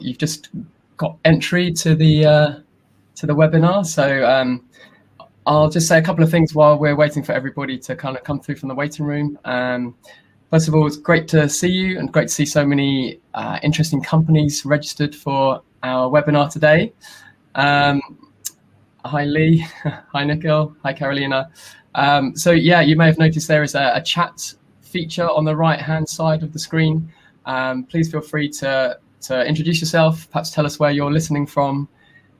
you've just got entry to the webinar. So I'll just say a couple of things while we're waiting for everybody to kind of come through from the waiting room. First of all, it's great to see you and great to see so many interesting companies registered for our webinar today. Hi Lee, hi Nikhil, hi Carolina. So yeah, you may have noticed there is a chat feature on the right hand side of the screen. Please feel free to introduce yourself, perhaps tell us where you're listening from,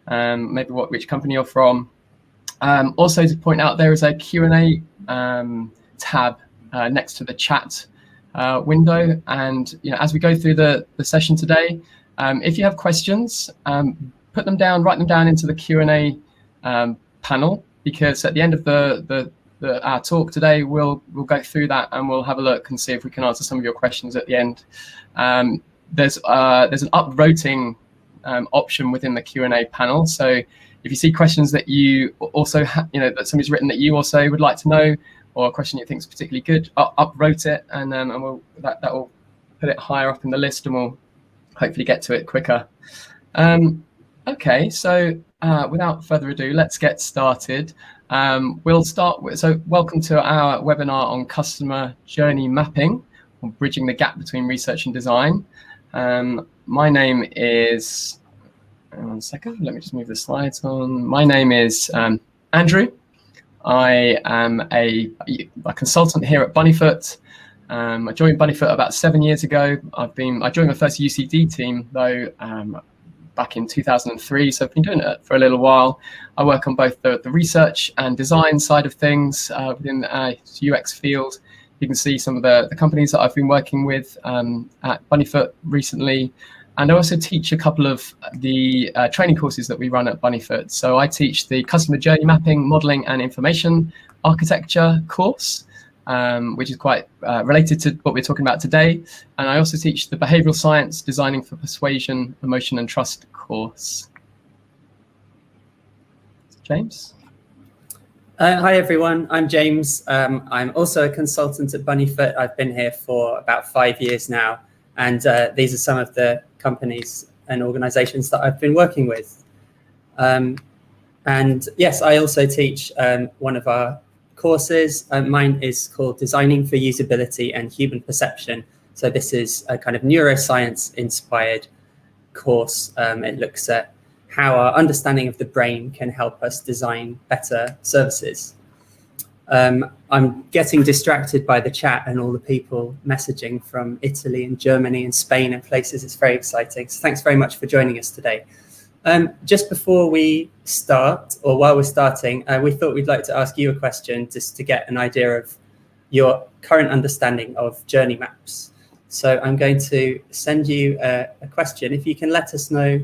maybe which company you're from. Also to point out, there is a Q&A tab next to the chat window, and as we go through the session today, if you have questions, put them down, write them down into the Q&A panel, because at the end of our talk today, we'll go through that and we'll have a look and see if we can answer some of your questions at the end. There's an up-voting option within the Q&A panel, so if you see questions that you also that somebody's written that you also would like to know, or a question you think is particularly good, up-vote it, and that will put it higher up in the list, and we'll hopefully get to it quicker. Okay, so without further ado, let's get started. We'll start with, welcome to our webinar on customer journey mapping, or bridging the gap between research and design. My name is, one second, let me just move the slides on. My name is Andrew. I am a consultant here at Bunnyfoot. I joined Bunnyfoot about 7 years ago. I joined my first UCD team though back in 2003, so I've been doing it for a little while. I work on both the research and design side of things within the UX field. You can see some of the companies that I've been working with at Bunnyfoot recently. And I also teach a couple of the training courses that we run at Bunnyfoot. So I teach the customer journey mapping, modeling and information architecture course, which is quite related to what we're talking about today. And I also teach the behavioral science designing for persuasion, emotion and trust course. James? Hi everyone, I'm James. I'm also a consultant at Bunnyfoot. I've been here for about 5 years now, and these are some of the companies and organizations that I've been working with. And yes, I also teach one of our courses. Mine is called Designing for Usability and Human Perception. So this is a kind of neuroscience inspired course. It looks at how our understanding of the brain can help us design better services. I'm getting distracted by the chat and all the people messaging from Italy and Germany and Spain and places. It's very exciting. So thanks very much for joining us today. Just before we start, or while we're starting, we thought we'd like to ask you a question just to get an idea of your current understanding of journey maps. So I'm going to send you a question. If you can let us know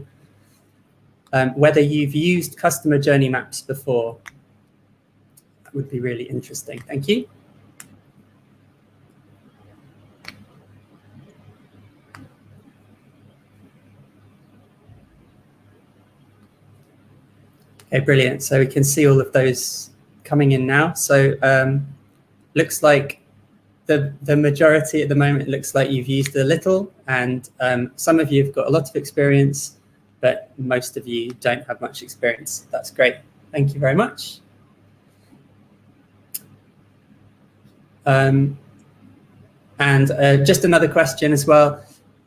whether you've used customer journey maps before, that would be really interesting. Thank you. Okay, brilliant. So we can see all of those coming in now. So looks like the majority at the moment, looks like you've used a little, and some of you have got a lot of experience, but most of you don't have much experience. That's great. Thank you very much. And just another question as well.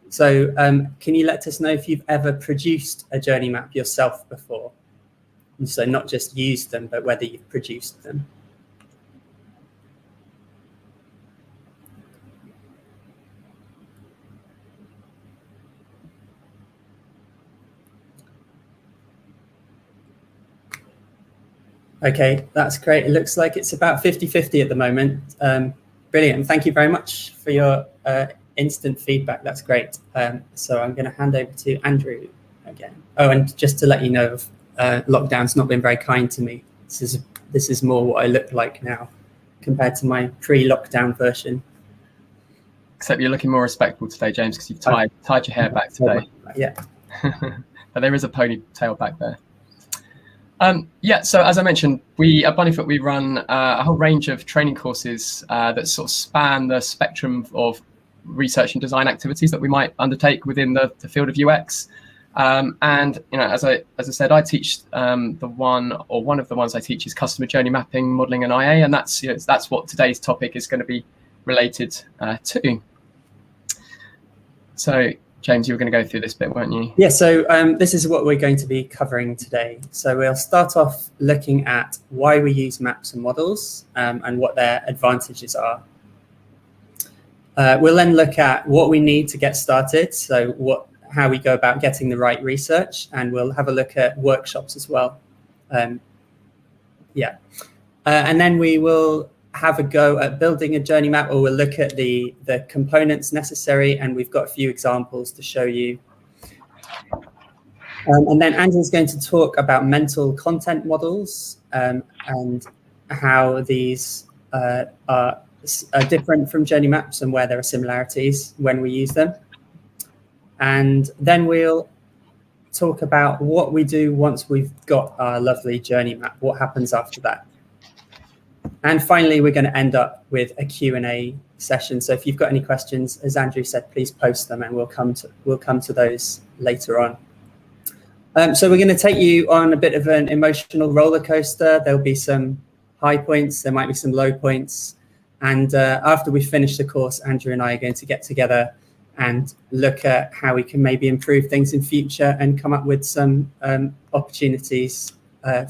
So can you let us know if you've ever produced a journey map yourself before? And so not just used them, but whether you've produced them. Okay, that's great. It looks like it's about 50-50 at the moment. Brilliant. Thank you very much for your instant feedback. That's great. So I'm going to hand over to Andrew again. Oh, and just to let you know, lockdown's not been very kind to me. This is more what I look like now compared to my pre-lockdown version. Except you're looking more respectful today, James, because you've tied your hair back today. Yeah. But there is a ponytail back there. Yeah, so as I mentioned, we at Bunnyfoot, we run a whole range of training courses that sort of span the spectrum of research and design activities that we might undertake within the field of UX. And as I said, I teach one of the ones I teach is customer journey mapping, modeling, and IA, and that's what today's topic is going to be related to. So, James, you were going to go through this bit, weren't you? Yeah. So this is what we're going to be covering today. So we'll start off looking at why we use maps and models and what their advantages are. We'll then look at what we need to get started. So how we go about getting the right research, and we'll have a look at workshops as well. And then we will have a go at building a journey map, or we'll look at the components necessary, and we've got a few examples to show you. And then Andrew's going to talk about mental content models and how these are different from journey maps and where there are similarities when we use them. And then we'll talk about what we do once we've got our lovely journey map, what happens after that. And finally, we're going to end up with a Q&A session. So if you've got any questions, as Andrew said, please post them, and we'll come to those later on. So we're going to take you on a bit of an emotional roller coaster. There'll be some high points, there might be some low points. And after we finish the course, Andrew and I are going to get together and look at how we can maybe improve things in future and come up with some opportunities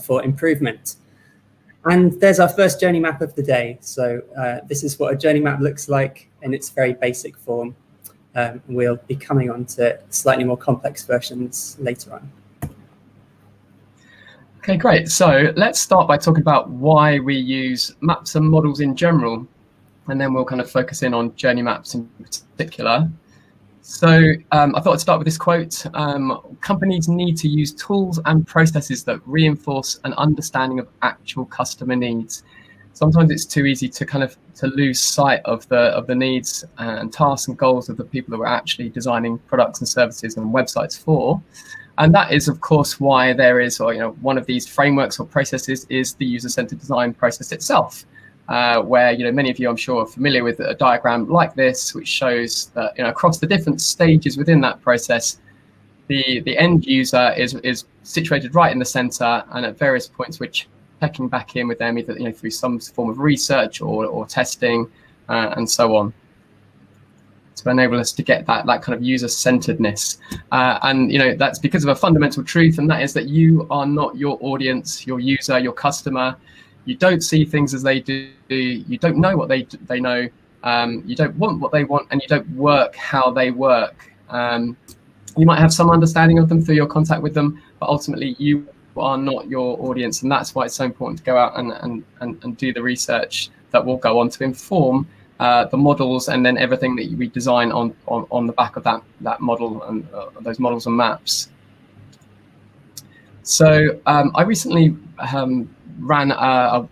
for improvement. And there's our first journey map of the day. So this is what a journey map looks like in its very basic form. We'll be coming on to slightly more complex versions later on. Okay, great. So let's start by talking about why we use maps and models in general, and then we'll kind of focus in on journey maps in particular. So I thought I'd start with this quote. Companies need to use tools and processes that reinforce an understanding of actual customer needs. Sometimes it's too easy to lose sight of the needs and tasks and goals of the people that we're actually designing products and services and websites for. And that is, of course, why there is, one of these frameworks or processes is the user-centered design process itself. Where many of you, I'm sure, are familiar with a diagram like this, which shows that across the different stages within that process, the end user is situated right in the center, and at various points we're checking back in with them either through some form of research or testing and so on, to enable us to get that kind of user-centeredness. And that's because of a fundamental truth, and that is that you are not your audience, your user, your customer. You don't see things as they do. You don't know what they know. You don't want what they want, and you don't work how they work. You might have some understanding of them through your contact with them, but ultimately you are not your audience, and that's why it's so important to go out and do the research that will go on to inform the models, and then everything that we design on the back of that model and those models and maps. So I recently ran a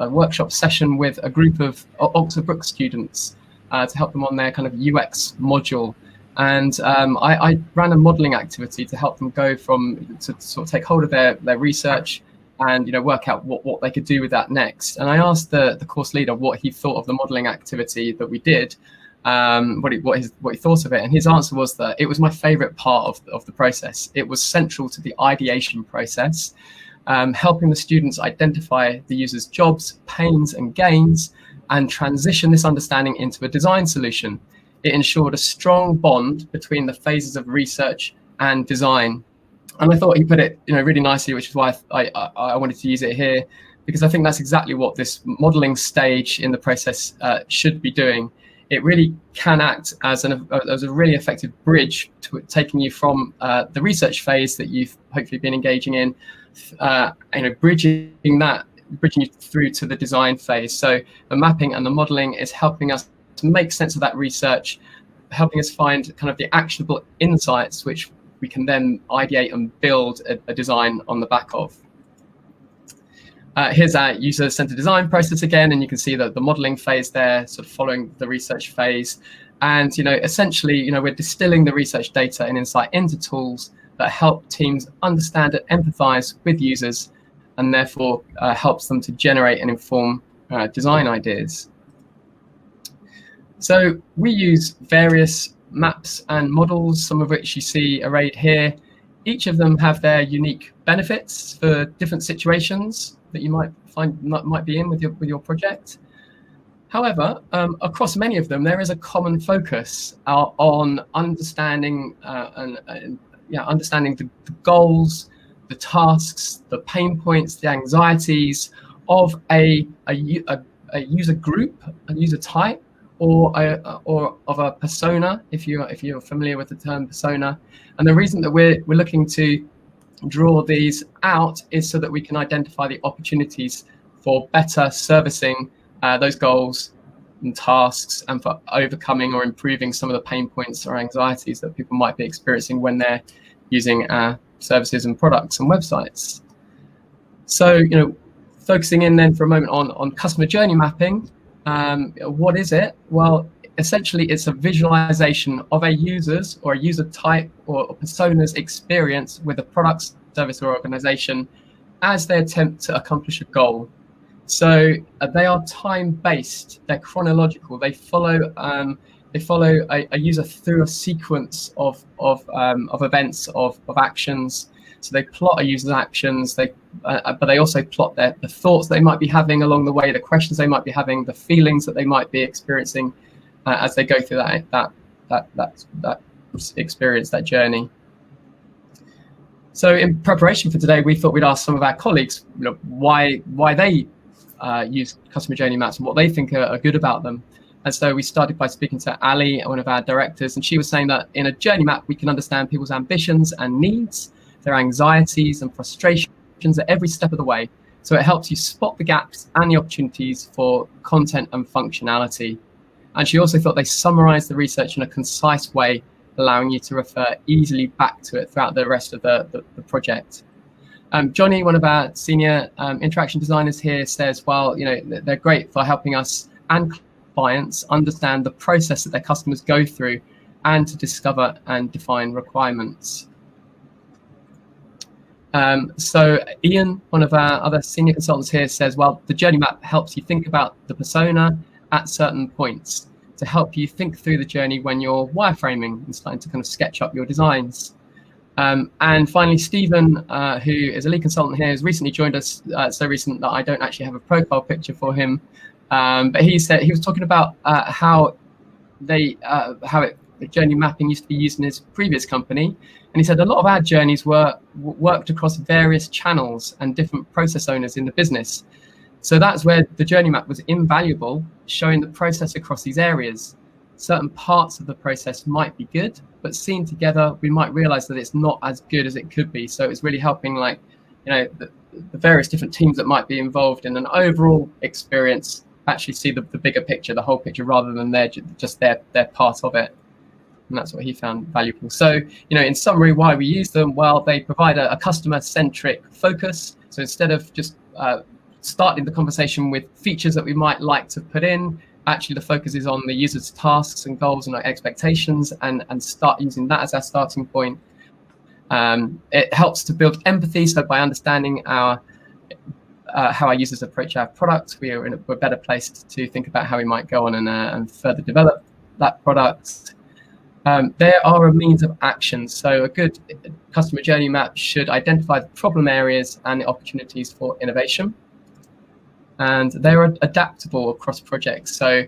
workshop session with a group of Oxford Brookes students to help them on their kind of UX module. And I ran a modeling activity to help them go to sort of take hold of their research and work out what they could do with that next. And I asked the course leader what he thought of the modeling activity that we did, what he thought of it. And his answer was that it was my favorite part of the process. It was central to the ideation process. Helping the students identify the user's jobs, pains and gains, and transition this understanding into a design solution. It ensured a strong bond between the phases of research and design. And I thought he put it really nicely, which is why I wanted to use it here, because I think that's exactly what this modeling stage in the process should be doing. It really can act as a really effective bridge to taking you from the research phase that you've hopefully been engaging in, bridging you through to the design phase. So the mapping and the modeling is helping us to make sense of that research, helping us find kind of the actionable insights, which we can then ideate and build a design on the back of. Here's our user-centered design process again, and you can see that the modeling phase there, sort of following the research phase. And essentially, we're distilling the research data and insight into tools that help teams understand and empathize with users, and therefore helps them to generate and inform design ideas. So we use various maps and models, some of which you see arrayed here. Each of them have their unique benefits for different situations that you might find might be in with your project. However, across many of them, there is a common focus on understanding understanding the goals, the tasks, the pain points, the anxieties of a user group, a user type, or of a persona, if you're familiar with the term persona. And the reason that we're looking to draw these out is so that we can identify the opportunities for better servicing those goals and tasks, and for overcoming or improving some of the pain points or anxieties that people might be experiencing when they're using our services and products and websites. So, focusing in then for a moment on customer journey mapping. What is it? Well, essentially, it's a visualization of a user's or a user type or persona's experience with a product, service, or organization as they attempt to accomplish a goal. So they are time-based. They're chronological. They follow a user through a sequence of events, of actions. So they plot a user's actions. But they also plot the thoughts they might be having along the way, the questions they might be having, the feelings that they might be experiencing as they go through that experience, that journey. So in preparation for today, we thought we'd ask some of our colleagues, why they use customer journey maps and what they think are good about them. And so we started by speaking to Ali, one of our directors, and she was saying that in a journey map, we can understand people's ambitions and needs, their anxieties and frustrations at every step of the way. So it helps you spot the gaps and the opportunities for content and functionality. And she also thought they summarized the research in a concise way, allowing you to refer easily back to it throughout the rest of the project. Johnny, one of our senior interaction designers here, says, well, they're great for helping us and clients understand the process that their customers go through and to discover and define requirements. So Ian, one of our other senior consultants here, says, well, the journey map helps you think about the persona at certain points to help you think through the journey when you're wireframing and starting to kind of sketch up your designs. And finally, Stephen, who is a lead consultant here, has recently joined us, so recent that I don't actually have a profile picture for him. But he said he was talking about how journey mapping used to be used in his previous company. And he said a lot of our journeys worked across various channels and different process owners in the business. So that's where the journey map was invaluable, showing the process across these areas. Certain parts of the process might be good, but seen together, we might realize that it's not as good as it could be. So it's really helping, the various different teams that might be involved in an overall experience actually see the bigger picture, the whole picture, rather than just their part of it. And that's what he found valuable. So, in summary, why we use them? Well, they provide a customer-centric focus. So instead of just starting the conversation with features that we might like to put in, actually the focus is on the user's tasks and goals and expectations, and start using that as our starting point. It helps to build empathy. So by understanding how our users approach our product, we're better placed to think about how we might go on and further develop that product. There are a means of action. So a good customer journey map should identify the problem areas and the opportunities for innovation. And they're adaptable across projects. So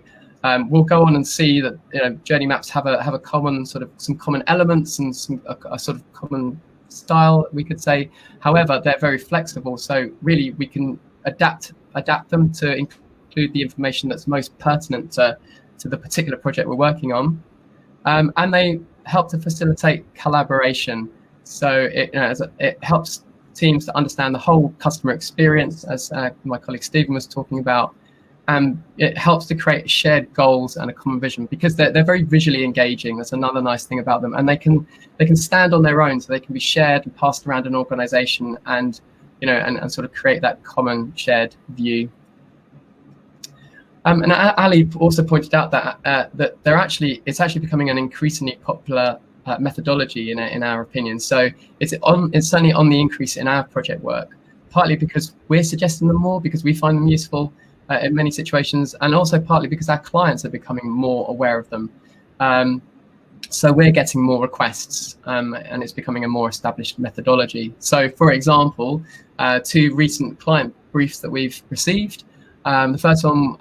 we'll go on and see that journey maps have a common some common elements and a sort of common style, we could say. However, they're very flexible. So really, we can adapt them to include the information that's most pertinent to the particular project we're working on. And they help to facilitate collaboration. So it helps teams to understand the whole customer experience, as my colleague Stephen was talking about. And it helps to create shared goals and a common vision, because they're very visually engaging. That's another nice thing about them. And they can stand on their own, so they can be shared and passed around an organization, and and sort of create that common shared view. And Ali also pointed out that it's actually becoming an increasingly popular methodology in our opinion. So it's certainly on the increase in our project work, partly because we're suggesting them more because we find them useful in many situations, and also partly because our clients are becoming more aware of them. So we're getting more requests, and it's becoming a more established methodology. So, for example, 2 recent client briefs that we've received. The first one,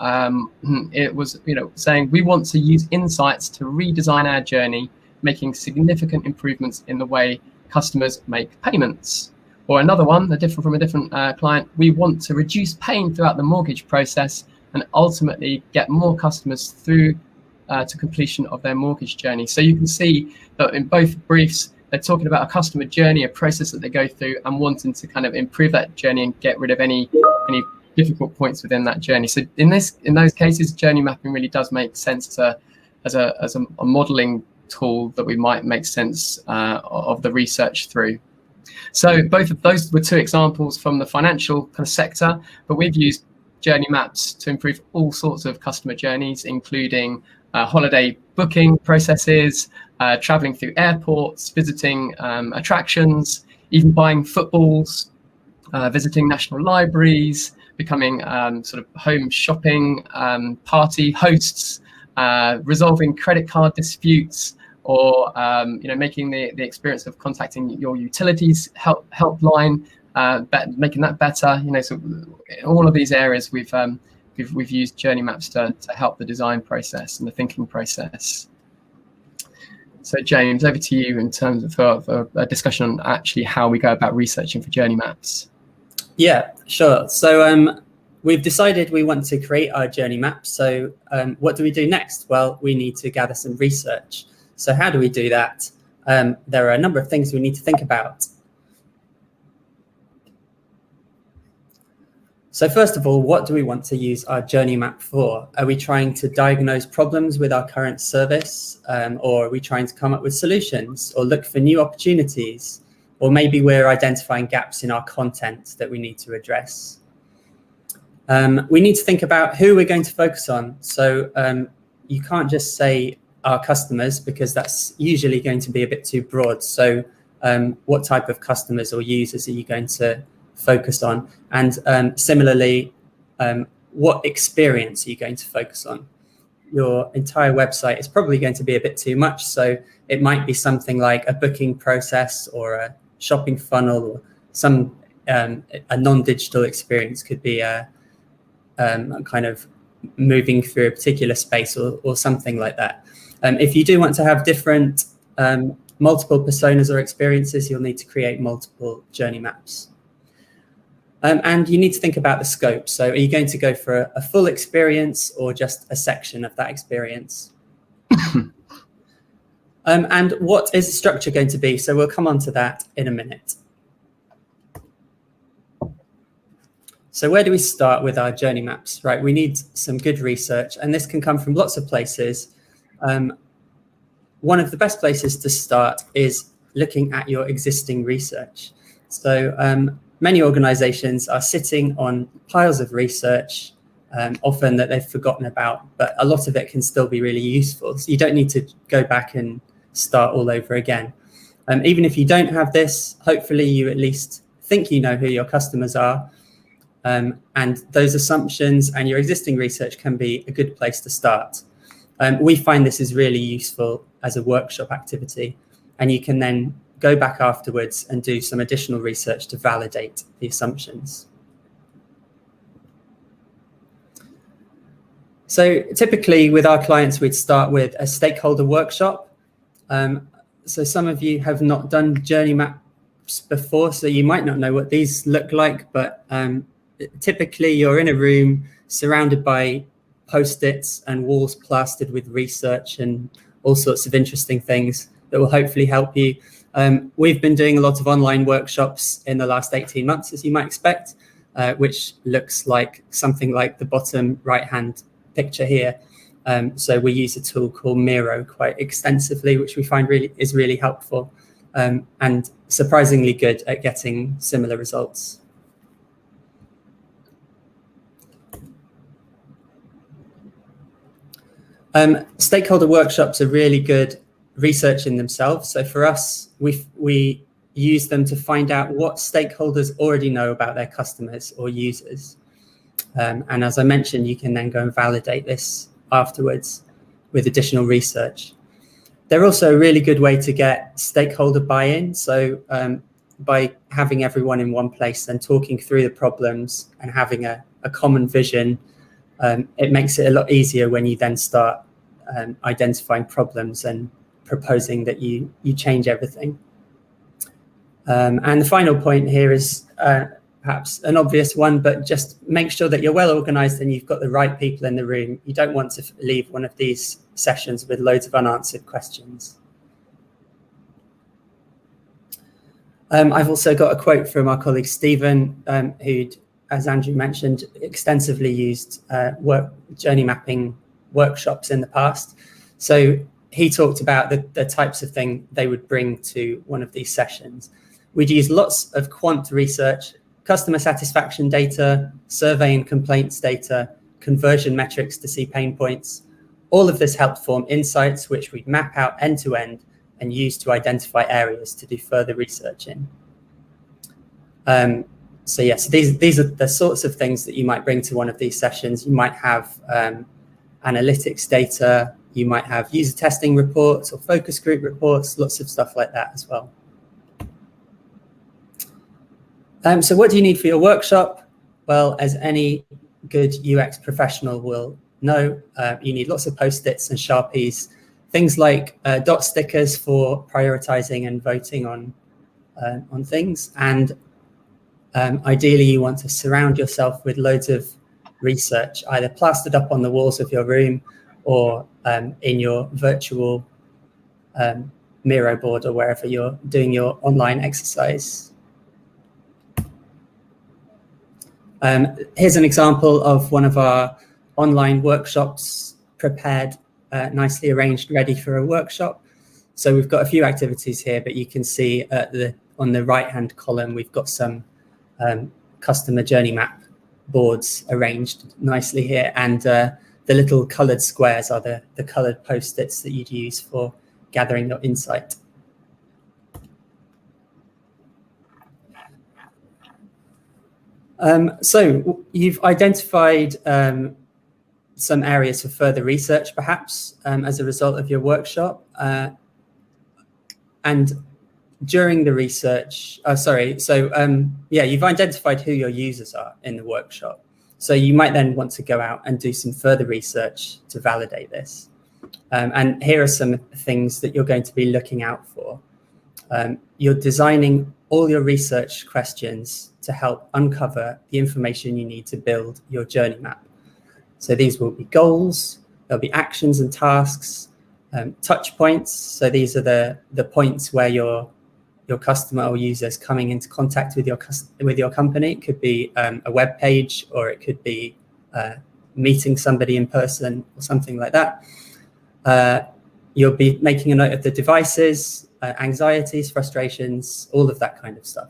it was, saying we want to use insights to redesign our journey, making significant improvements in the way customers make payments. Or another one, from a different client, we want to reduce pain throughout the mortgage process and ultimately get more customers through to completion of their mortgage journey. So you can see that in both briefs, they're talking about a customer journey, a process that they go through, and wanting to kind of improve that journey and get rid of any difficult points within that journey. So in those cases, journey mapping really does make sense as a modeling tool that we might make sense of the research through. So both of those were 2 examples from the financial kind of sector, but we've used journey maps to improve all sorts of customer journeys, including holiday booking processes, traveling through airports, visiting attractions, even buying footballs, visiting national libraries, becoming sort of home shopping party hosts, resolving credit card disputes, or making the experience of contacting your utilities helpline, making that better. So in all of these areas we've used journey maps to help the design process and the thinking process. So James, over to you in terms of a discussion on actually how we go about researching for journey maps. Yeah, sure. So we've decided we want to create our journey map. So what do we do next? Well, we need to gather some research. So how do we do that? There are a number of things we need to think about. So first of all, what do we want to use our journey map for? Are we trying to diagnose problems with our current service? Or are we trying to come up with solutions or look for new opportunities? Or maybe we're identifying gaps in our content that we need to address. We need to think about who we're going to focus on. So you can't just say our customers, because that's usually going to be a bit too broad. So what type of customers or users are you going to focus on? And similarly, what experience are you going to focus on? Your entire website is probably going to be a bit too much. So it might be something like a booking process or a shopping funnel, or some a non-digital experience could be a kind of moving through a particular space or something like that. If you do want to have different multiple personas or experiences, you'll need to create multiple journey maps. And you need to think about the scope. So are you going to go for a full experience or just a section of that experience? And what is the structure going to be? So we'll come on to that in a minute. So where do we start with our journey maps? Right, we need some good research, and this can come from lots of places. One of the best places to start is looking at your existing research. So many organizations are sitting on piles of research, often that they've forgotten about, but a lot of it can still be really useful. So you don't need to go back and start all over again. Even if you don't have this, hopefully you at least think you know who your customers are. And those assumptions and your existing research can be a good place to start. We find this is really useful as a workshop activity, and you can then go back afterwards and do some additional research to validate the assumptions. So typically with our clients, we'd start with a stakeholder workshop. So some of you have not done journey maps before, so you might not know what these look like, but typically you're in a room surrounded by Post-its and walls plastered with research and all sorts of interesting things that will hopefully help you. We've been doing a lot of online workshops in the last 18 months, as you might expect, which looks like something like the bottom right-hand picture here. So we use a tool called Miro quite extensively, which we find is really helpful and surprisingly good at getting similar results. Stakeholder workshops are really good research in themselves. So for us, we use them to find out what stakeholders already know about their customers or users. And as I mentioned, you can then go and validate this afterwards with additional research. They're also a really good way to get stakeholder buy-in. So by having everyone in one place and talking through the problems and having a common vision, it makes it a lot easier when you then start identifying problems and proposing that you change everything. And the final point here is perhaps an obvious one, but just make sure that you're well organized and you've got the right people in the room. You don't want to leave one of these sessions with loads of unanswered questions. I've also got a quote from our colleague Stephen, who'd, as Andrew mentioned, extensively used journey mapping workshops in the past. So he talked about the types of thing they would bring to one of these sessions. We'd use lots of quant research, customer satisfaction data, survey and complaints data, conversion metrics to see pain points. All of this helped form insights which we'd map out end to end and use to identify areas to do further research in. So these are the sorts of things that you might bring to one of these sessions. You might have analytics data, you might have user testing reports or focus group reports, lots of stuff like that as well. So what do you need for your workshop? Well, as any good UX professional will know, you need lots of Post-its and Sharpies, things like dot stickers for prioritizing and voting on things. And ideally, you want to surround yourself with loads of research, either plastered up on the walls of your room or in your virtual Miro board or wherever you're doing your online exercise. Here's an example of one of our online workshops prepared, nicely arranged, ready for a workshop. So we've got a few activities here, but you can see on the right-hand column, we've got some customer journey map boards arranged nicely here. And the little colored squares are the colored Post-its that you'd use for gathering your insight. So you've identified some areas for further research, perhaps, as a result of your workshop. And during the research, you've identified who your users are in the workshop. So you might then want to go out and do some further research to validate this. And here are some things that you're going to be looking out for. You're designing all your research questions to help uncover the information you need to build your journey map. So these will be goals, there'll be actions and tasks, touch points. So these are the points where your customer or users coming into contact with your company. It could be a web page, or it could be meeting somebody in person or something like that. You'll be making a note of the devices, anxieties, frustrations, all of that kind of stuff.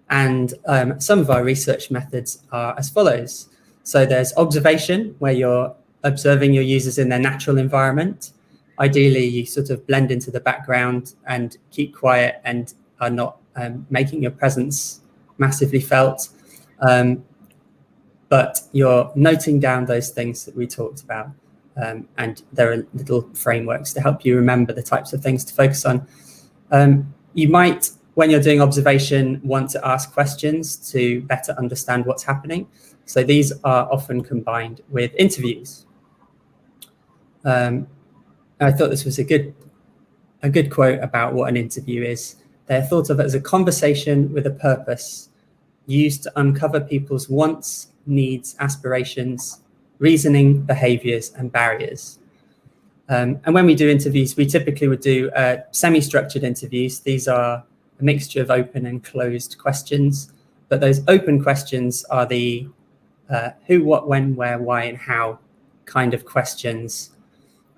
And some of our research methods are as follows. So there's observation, where you're observing your users in their natural environment. Ideally, you sort of blend into the background and keep quiet and are not making your presence massively felt. But you're noting down those things that we talked about. And there are little frameworks to help you remember the types of things to focus on. You might, when you're doing observation, want to ask questions to better understand what's happening. So these are often combined with interviews. I thought this was a good quote about what an interview is. They're thought of as a conversation with a purpose, used to uncover people's wants, needs, aspirations, reasoning, behaviors, and barriers. And when we do interviews, we typically would do semi-structured interviews. These are a mixture of open and closed questions, but those open questions are the who, what, when, where, why, and how kind of questions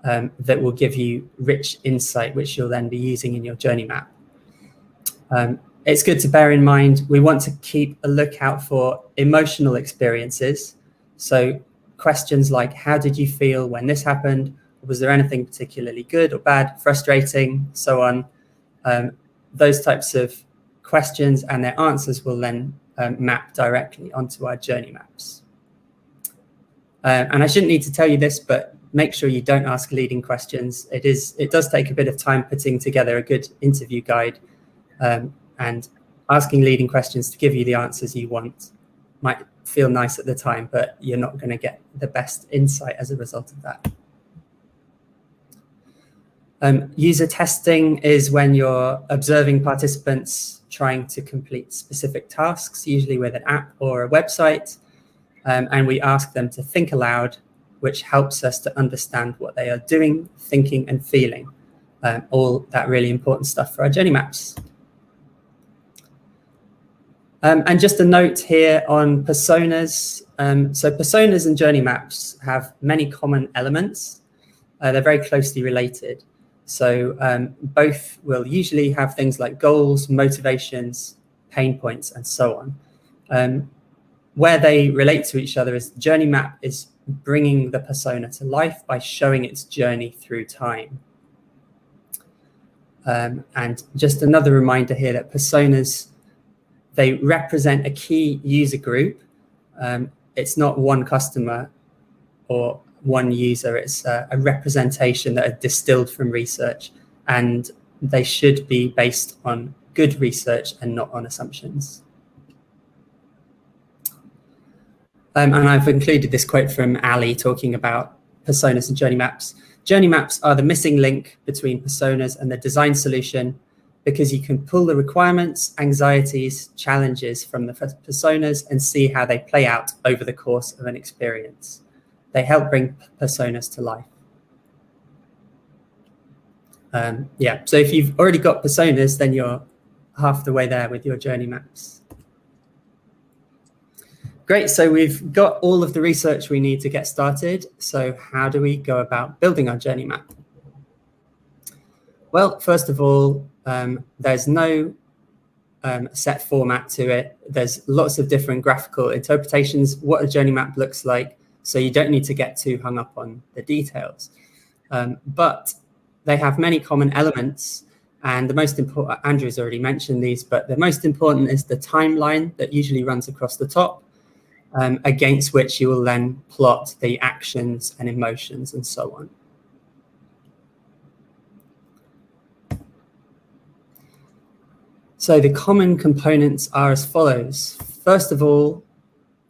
that will give you rich insight, which you'll then be using in your journey map. It's good to bear in mind, we want to keep a lookout for emotional experiences. So questions like, how did you feel when this happened? Was there anything particularly good or bad, frustrating, so on? Those types of questions and their answers will then map directly onto our journey maps. And I shouldn't need to tell you this, but make sure you don't ask leading questions. It does take a bit of time putting together a good interview guide, and asking leading questions to give you the answers you want might feel nice at the time, but you're not going to get the best insight as a result of that. User testing is when you're observing participants trying to complete specific tasks, usually with an app or a website, and we ask them to think aloud, which helps us to understand what they are doing, thinking, and feeling. All that really important stuff for our journey maps. And just a note here on personas. So personas and journey maps have many common elements. They're very closely related. So both will usually have things like goals, motivations, pain points, and so on. Where they relate to each other is the journey map is bringing the persona to life by showing its journey through time. And just another reminder here that personas, they represent a key user group. It's not one customer or one user, it's a representation that are distilled from research, and they should be based on good research and not on assumptions. And I've included this quote from Ali talking about personas and journey maps. Journey maps are the missing link between personas and the design solution, because you can pull the requirements, anxieties, challenges from the personas and see how they play out over the course of an experience. They help bring personas to life. Yeah, so if you've already got personas, then you're half the way there with your journey maps. Great, so we've got all of the research we need to get started. So how do we go about building our journey map? Well, first of all, there's no set format to it. There's lots of different graphical interpretations what a journey map looks like, so you don't need to get too hung up on the details. But they have many common elements, and the most important, Andrew's already mentioned these, but the most important is the timeline that usually runs across the top, against which you will then plot the actions and emotions and so on. So the common components are as follows. First of all,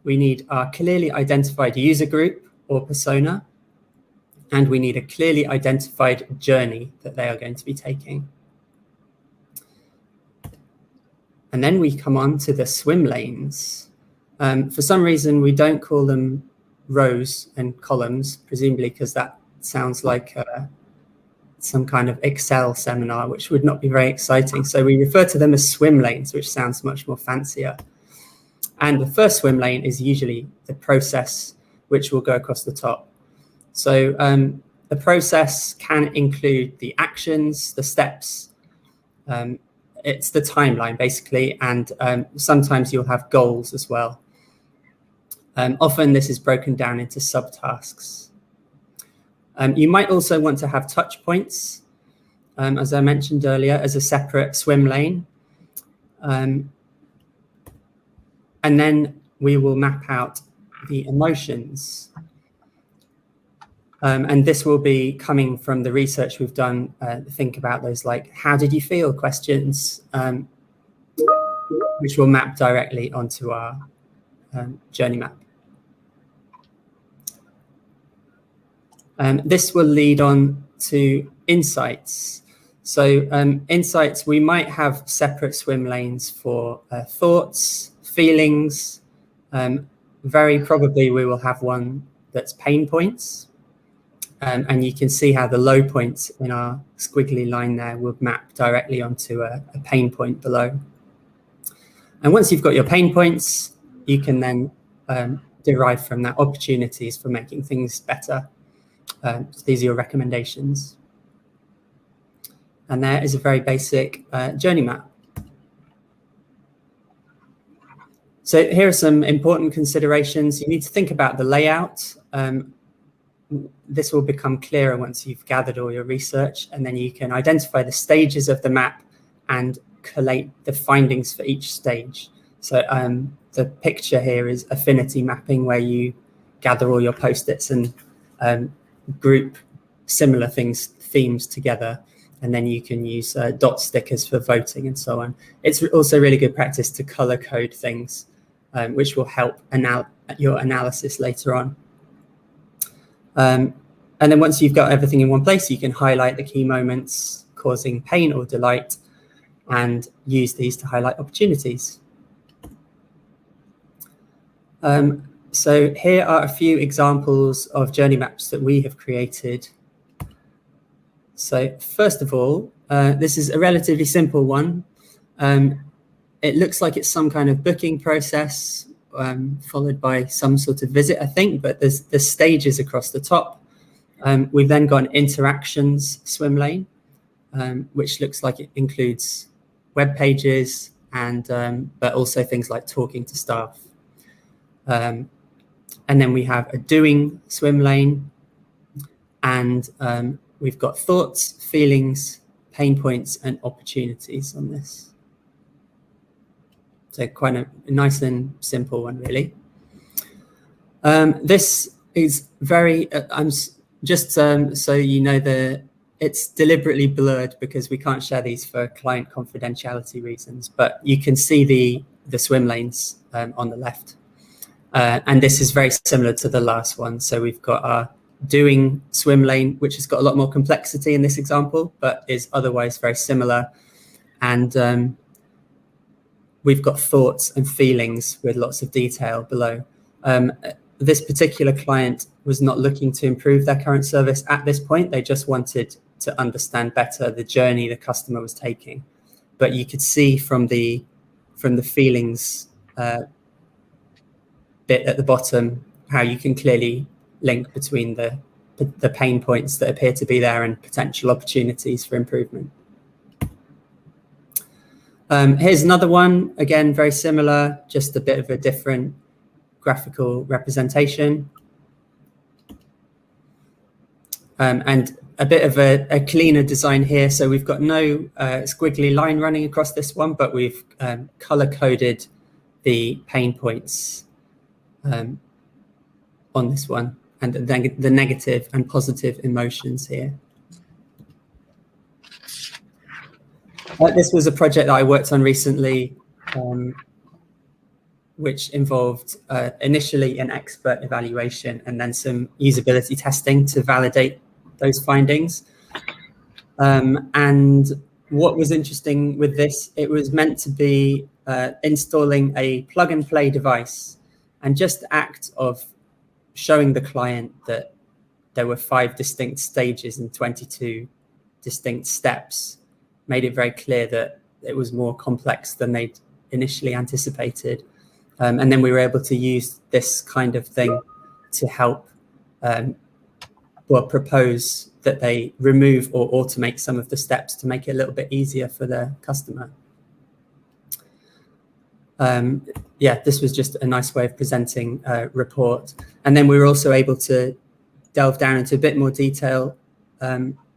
we need our clearly identified user group or persona, and we need a clearly identified journey that they are going to be taking. And then we come on to the swim lanes. For some reason, we don't call them rows and columns, presumably because that sounds like some kind of Excel seminar, which would not be very exciting. So we refer to them as swim lanes, which sounds much more fancier. And the first swim lane is usually the process, which will go across the top. So the process can include the actions, the steps. It's the timeline, basically, and sometimes you'll have goals as well. Often this is broken down into subtasks. You might also want to have touch points, as I mentioned earlier, as a separate swim lane. And then we will map out the emotions. And this will be coming from the research we've done. Think about those like, how did you feel questions, which will map directly onto our journey map. This will lead on to insights. So insights, we might have separate swim lanes for thoughts, feelings. Very probably we will have one that's pain points. And you can see how the low points in our squiggly line there will map directly onto a pain point below. And once you've got your pain points, you can then derive from that opportunities for making things better. So these are your recommendations. And there is a very basic journey map. So here are some important considerations. You need to think about the layout. This will become clearer once you've gathered all your research, and then you can identify the stages of the map and collate the findings for each stage. So the picture here is affinity mapping, where you gather all your post-its and group similar themes together, and then you can use dot stickers for voting and so on. It's also really good practice to color code things, which will help your analysis later on. And then once you've got everything in one place, you can highlight the key moments causing pain or delight and use these to highlight opportunities. So here are a few examples of journey maps that we have created. So first of all, this is a relatively simple one. It looks like it's some kind of booking process followed by some sort of visit, I think, but there's stages across the top. We've then got an interactions swim lane, which looks like it includes web pages and but also things like talking to staff. And then we have a doing swim lane, and we've got thoughts, feelings, pain points, and opportunities on this. So quite a nice and simple one, really. This is very, so you know, it's deliberately blurred because we can't share these for client confidentiality reasons, but you can see the swim lanes on the left. And this is very similar to the last one. So we've got our doing swim lane, which has got a lot more complexity in this example, but is otherwise very similar. And we've got thoughts and feelings with lots of detail below. This particular client was not looking to improve their current service at this point. They just wanted to understand better the journey the customer was taking. But you could see from the feelings bit at the bottom how you can clearly link between the pain points that appear to be there and potential opportunities for improvement. Here's another one, again, very similar, just a bit of a different graphical representation. And a bit of a cleaner design here. So we've got no squiggly line running across this one, but we've color-coded the pain points on this one, and the negative and positive emotions here. This was a project that I worked on recently, which involved initially an expert evaluation and then some usability testing to validate those findings. And what was interesting with this, it was meant to be installing a plug and play device, and just the act of showing the client that there were 5 distinct stages and 22 distinct steps made it very clear that it was more complex than they'd initially anticipated. And then we were able to use this kind of thing to help propose that they remove or automate some of the steps to make it a little bit easier for the customer. Yeah, this was just a nice way of presenting a report. And then we were also able to delve down into a bit more detail.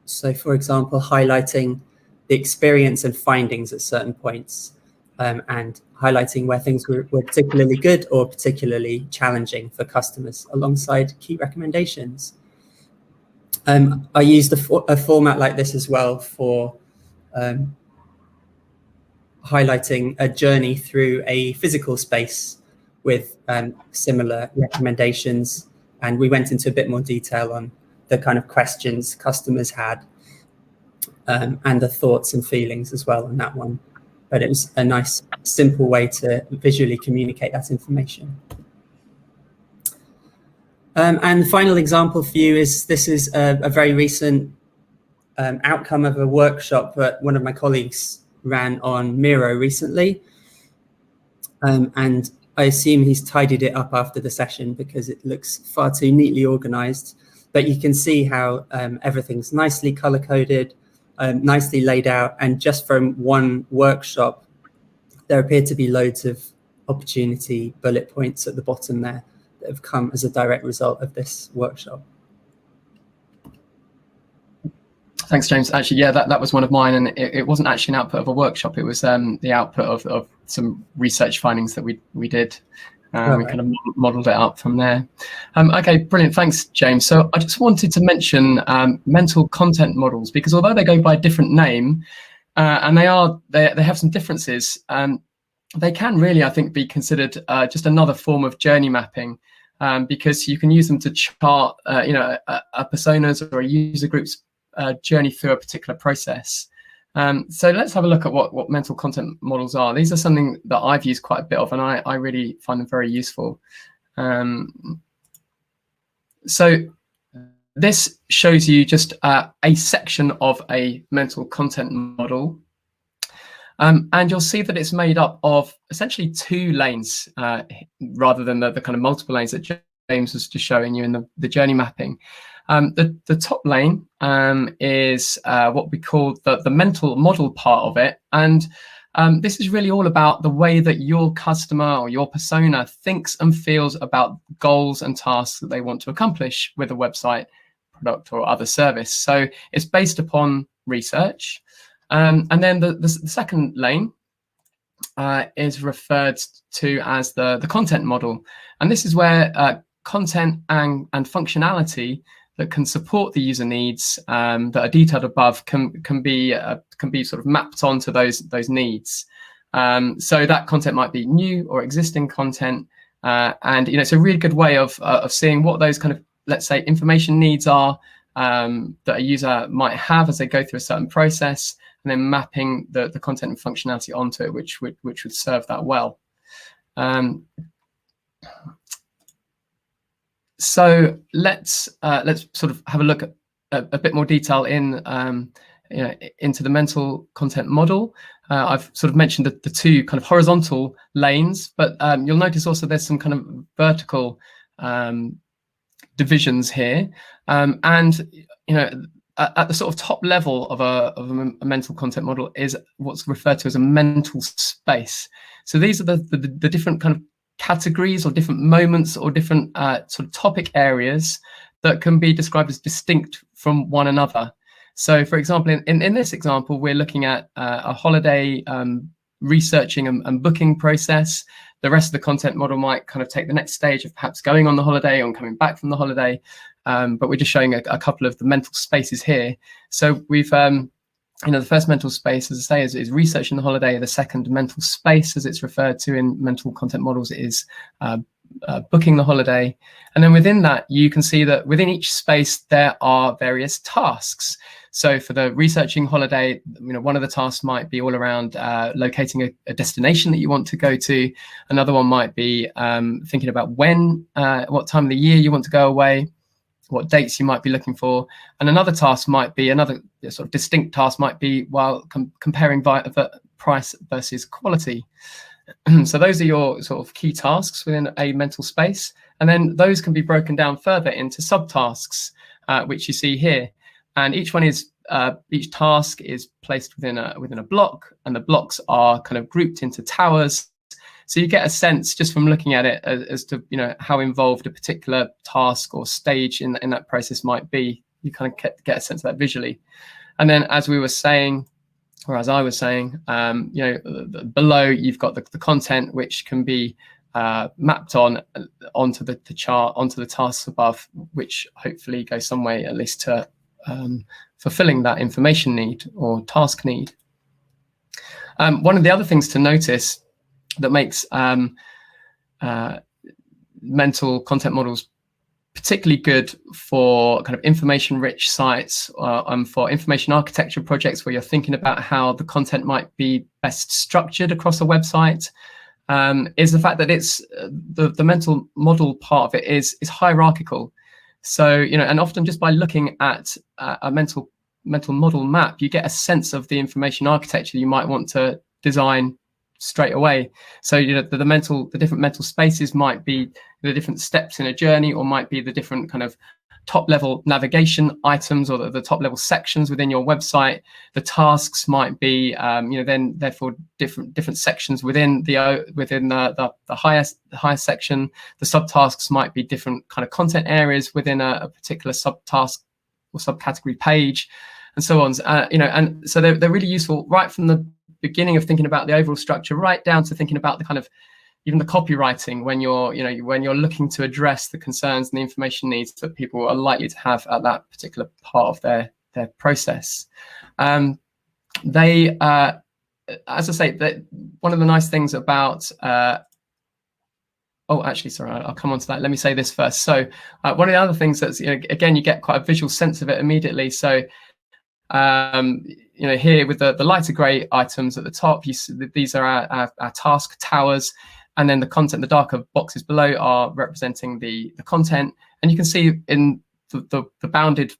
So, for example, highlighting the experience and findings at certain points, and highlighting where things were particularly good or particularly challenging for customers alongside key recommendations. I used a format like this as well for highlighting a journey through a physical space with similar recommendations. And we went into a bit more detail on the kind of questions customers had and the thoughts and feelings as well on that one. But it was a nice, simple way to visually communicate that information. And the final example for you is, this is a very recent outcome of a workshop that one of my colleagues ran on Miro recently. And I assume he's tidied it up after the session because it looks far too neatly organized. But you can see how everything's nicely color-coded, nicely laid out. And just from one workshop, there appear to be loads of opportunity bullet points at the bottom there that have come as a direct result of this workshop. Thanks, James. Actually, yeah, that was one of mine, and it wasn't actually an output of a workshop. It was the output of some research findings that we did. We kind of modeled it up from there. Okay, brilliant. Thanks, James. So I just wanted to mention mental content models, because although they go by a different name, and they have some differences, they can really, I think, be considered just another form of journey mapping, because you can use them to chart, a persona's or a user group's journey through a particular process. So let's have a look at what mental content models are. These are something that I've used quite a bit of, and I really find them very useful. So this shows you just a section of a mental content model. And you'll see that it's made up of essentially 2 lanes, rather than the kind of multiple lanes that James was just showing you in the journey mapping. The top lane is what we call the mental model part of it. And this is really all about the way that your customer or your persona thinks and feels about goals and tasks that they want to accomplish with a website, product, or other service. So it's based upon research. And then the second lane is referred to as the content model. And this is where content and functionality that can support the user needs that are detailed above can be sort of mapped onto those needs. So that content might be new or existing content, and it's a really good way of seeing what those kind of, let's say, information needs are that a user might have as they go through a certain process, and then mapping the content and functionality onto it, which would serve that well. So let's sort of have a look at a bit more detail into the mental content model. I've sort of mentioned the 2 kind of horizontal lanes, but you'll notice also there's some kind of vertical divisions here, and at the sort of top level of a mental content model is what's referred to as a mental space. So these are the different kind of categories or different moments or different sort of topic areas that can be described as distinct from one another. So, for example, in this example, we're looking at a holiday researching and booking process. The rest of the content model might kind of take the next stage of perhaps going on the holiday or coming back from the holiday. But we're just showing a couple of the mental spaces here. So we've, the first mental space, as I say, is researching the holiday. The second mental space, as it's referred to in mental content models, is booking the holiday. And then within that, you can see that within each space, there are various tasks. So for the researching holiday, one of the tasks might be all around locating a destination that you want to go to. Another one might be thinking about what time of the year you want to go away, what dates you might be looking for. And another task might be, another sort of distinct task might be while comparing price versus quality. So those are your sort of key tasks within a mental space. And then those can be broken down further into subtasks, which you see here. And each task is placed within a block, and the blocks are kind of grouped into towers. So you get a sense just from looking at it as to how involved a particular task or stage in that process might be. You kind of get a sense of that visually. And then, as we were saying, or as I was saying, below you've got the content, which can be mapped onto the chart, onto the tasks above, which hopefully go some way at least to fulfilling that information need or task need. One of the other things to notice that makes mental content models particularly good for kind of information-rich sites, for information architecture projects where you're thinking about how the content might be best structured across a website, is the fact that it's the mental model part of it is hierarchical. So, and often just by looking at a mental model map, you get a sense of the information architecture you might want to design straight away. So, the different mental spaces might be the different steps in a journey, or might be the different kind of top level navigation items, or the top level sections within your website. The tasks might be, then therefore different sections within the highest section. The subtasks might be different kind of content areas within a particular subtask or subcategory page, and so on. And so they're really useful right from the beginning of thinking about the overall structure, right down to thinking about the kind of even the copywriting when you're looking to address the concerns and the information needs that people are likely to have at that particular part of their process. They, as I say, that one of the nice things about oh, actually, sorry, I'll come on to that. Let me say this first. So one of the other things that's, again, you get quite a visual sense of it immediately. So, here with the lighter gray items at the top, you see that these are our task towers, and then the content, the darker boxes below are representing the content. And you can see in the bounded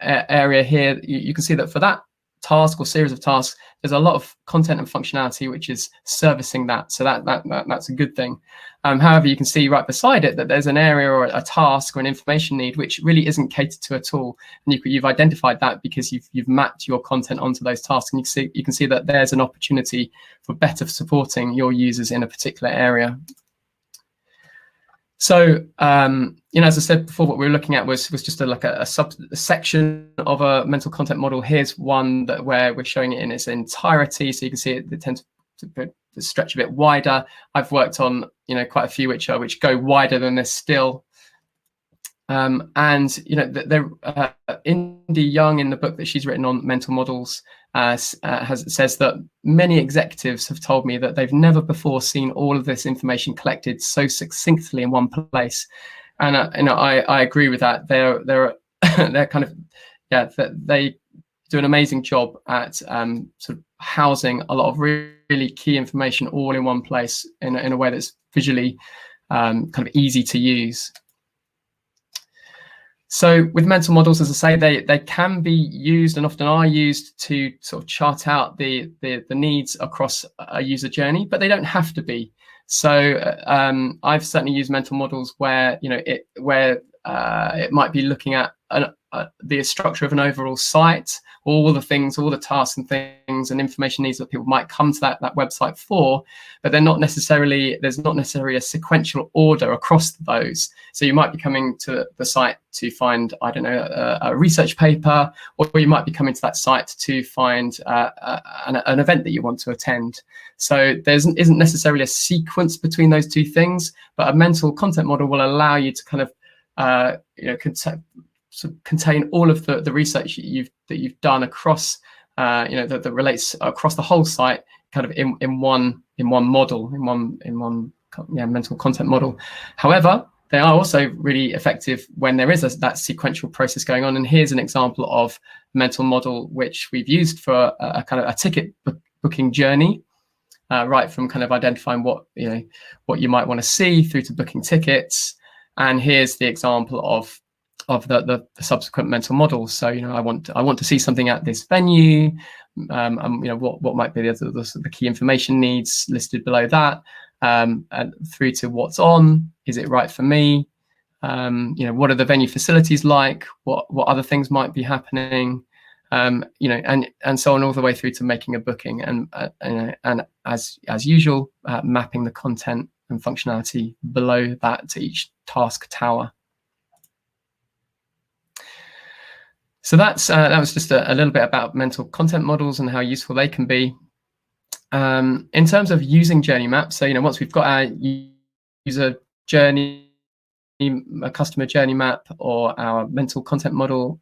area here, you can see that for that task or series of tasks, there's a lot of content and functionality which is servicing that. So that's a good thing. However, you can see right beside it that there's an area or a task or an information need which really isn't catered to at all. And you've identified that because you've mapped your content onto those tasks, and you can see that there's an opportunity for better supporting your users in a particular area. So, as I said before, what we were looking at was just a section of a mental content model. Here's one where we're showing it in its entirety, so you can see it tends to stretch a bit wider. I've worked on quite a few which go wider than this still. And Indy Young, in the book that she's written on mental models, says that many executives have told me that they've never before seen all of this information collected so succinctly in one place. And I agree with that. They're kind of, they do an amazing job at sort of housing a lot of really key information all in one place in a way that's visually kind of easy to use. So with mental models, as I say, they can be used and often are used to sort of chart out the needs across a user journey, but they don't have to be. So I've certainly used mental models where it might be looking at the structure of an overall site, all the tasks and things and information needs that people might come to that website for, but there's not necessarily a sequential order across those. So you might be coming to the site to find, I don't know, a research paper, or you might be coming to that site to find an event that you want to attend. So there isn't necessarily a sequence between those two things, but a mental content model will allow you to kind of contain all of the research that you've done across that relates across the whole site, kind of in one model, in one mental content model. However, they are also really effective when there is that sequential process going on. And here's an example of mental model which we've used for a kind of a ticket booking journey, right from kind of identifying what you might want to see through to booking tickets. And here's the example of the subsequent mental models. So I want to see something at this venue. What might be the key information needs listed below that, and through to what's on. Is it right for me? What are the venue facilities like? What other things might be happening? And so on, all the way through to making a booking, and as usual, mapping the content and functionality below that to each task tower. So that was just a little bit about mental content models and how useful they can be. In terms of using journey maps, so once we've got our user journey, a customer journey map, or our mental content model,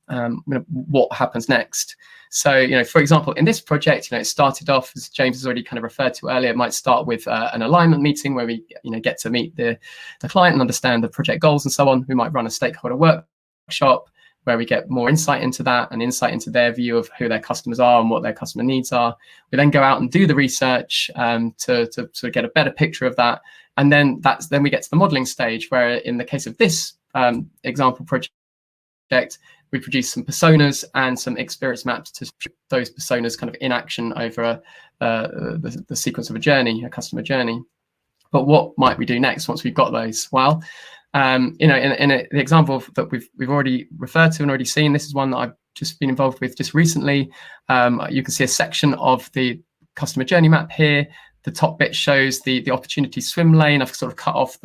what happens next? So for example, in this project, it started off, as James has already kind of referred to earlier, it might start with an alignment meeting where we get to meet the client and understand the project goals and so on. We might run a stakeholder workshop where we get more insight into that and insight into their view of who their customers are and what their customer needs are. We then go out and do the research to sort of get a better picture of that. And then we get to the modeling stage, where in the case of this example project, we produce some personas and some experience maps to show those personas kind of in action over the sequence of a customer journey. But what might we do next once we've got those? Well, the example that we've already referred to and already seen, this is one that I've just been involved with just recently. You can see a section of the customer journey map here. The top bit shows the opportunity swim lane. I've sort of cut off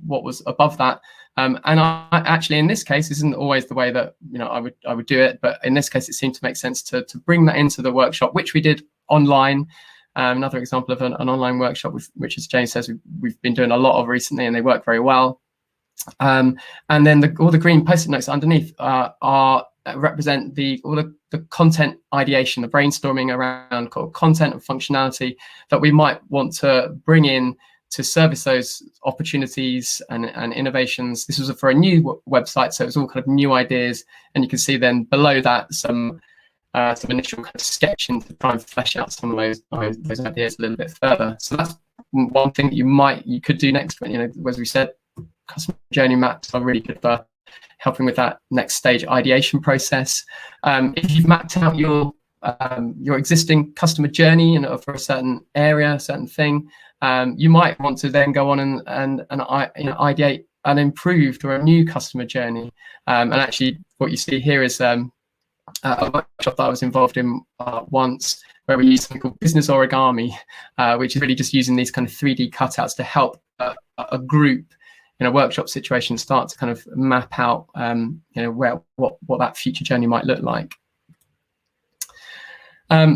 what was above that. And I actually, in this case, this isn't always the way that I would do it, but in this case, it seemed to make sense to bring that into the workshop, which we did online. Another example of an online workshop, which, as James says, we've been doing a lot of recently, and they work very well. And then all the green post-it notes underneath represent all the content ideation, the brainstorming around content and functionality that we might want to bring in to service those opportunities and innovations. This was for a new website, so it was all kind of new ideas. And you can see then below that some initial kind of sketching to try and flesh out some of those ideas a little bit further. So that's one thing that you could do next. You know, as we said, customer journey maps are really good for helping with that next stage ideation process. If you've mapped out your existing customer journey, for a certain area, a certain thing, you might want to then go on and ideate an improved or a new customer journey. And actually, what you see here is a workshop that I was involved in once, where we used something called business origami, which is really just using these kind of 3D cutouts to help a group in a workshop situation start to kind of map out what that future journey might look like.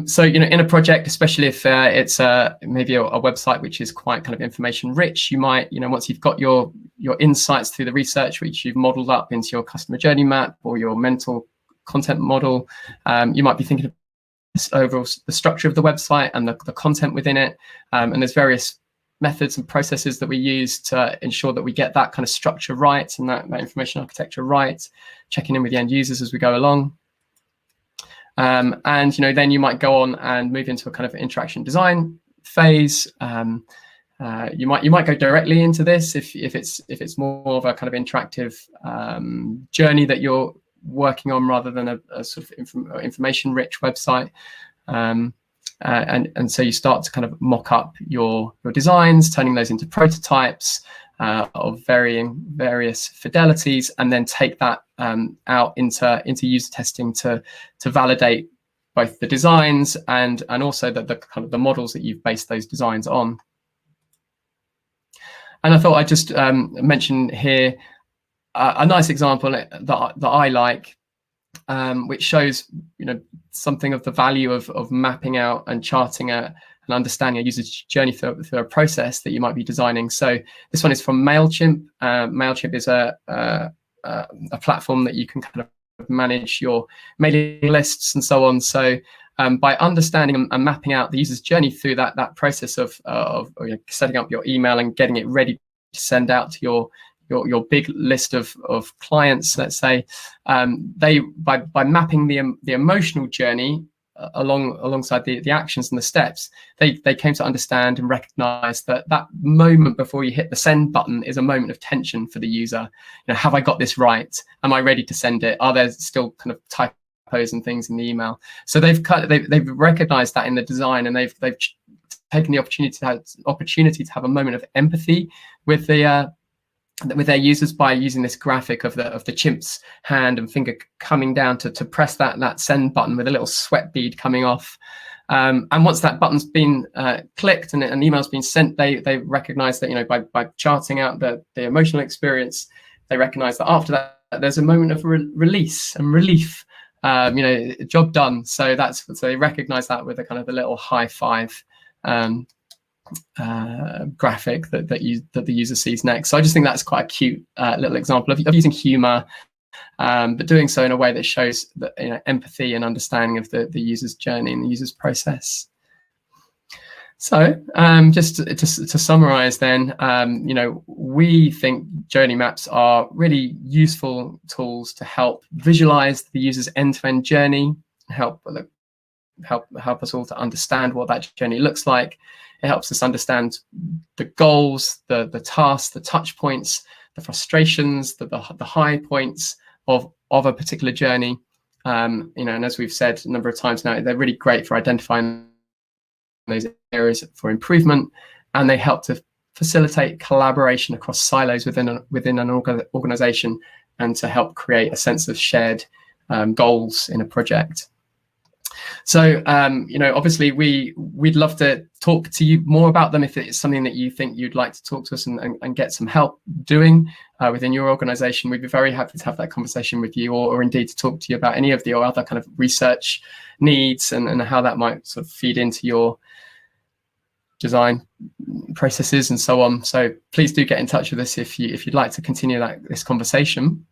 So, in a project, especially if it's maybe a website which is quite kind of information rich, you might, once you've got your insights through the research which you've modeled up into your customer journey map or your mental content model, you might be thinking of overall the structure of the website and the content within it. And there's various methods and processes that we use to ensure that we get that kind of structure right and that information architecture right, checking in with the end users as we go along. And then you might go on and move into a kind of interaction design phase. You might go directly into this if it's more of a kind of interactive journey that you're working on rather than a sort of information-rich website. And so you start to kind of mock up your designs, turning those into prototypes of various fidelities, and then take that out into user testing to validate both the designs and also the kind of the models that you've based those designs on. And I thought I'd just mention here a nice example that I like, which shows something of the value of mapping out and charting and understanding a user's journey through a process that you might be designing. So this one is from MailChimp. MailChimp is a platform that you can kind of manage your mailing lists and so on. So by understanding and mapping out the user's journey through that process of setting up your email and getting it ready to send out to your big list of clients, let's say, by mapping the emotional journey alongside the actions and the steps, they came to understand and recognize that moment before you hit the send button is a moment of tension for the user. Have I got this right? Am I ready to send it? Are there still kind of typos and things in the email? So they've recognized that in the design, and they've taken the opportunity to have a moment of empathy with their users by using this graphic of the chimp's hand and finger coming down to press that send button with a little sweat bead coming off. And once that button's been clicked and an email's been sent, they recognize that by charting out the emotional experience, they recognize that after that there's a moment of release and relief. Job done. So they recognize that with a kind of a little high five graphic that the user sees next. So I just think that's quite a cute little example of using humor, but doing so in a way that shows that empathy and understanding of the user's journey and the user's process. So just to summarize then, we think journey maps are really useful tools to help visualize the user's end-to-end journey, help us all to understand what that journey looks like. It helps us understand the goals, the tasks, the touch points, the frustrations, the high points of a particular journey. And as we've said a number of times now, they're really great for identifying those areas for improvement, and they help to facilitate collaboration across silos within an organization, and to help create a sense of shared goals in a project. So, obviously we'd love to talk to you more about them if it's something that you think you'd like to talk to us and get some help doing within your organization. We'd be very happy to have that conversation with you, or indeed to talk to you about any of your other kind of research needs and how that might sort of feed into your design processes and so on. So please do get in touch with us if you'd like to continue this conversation.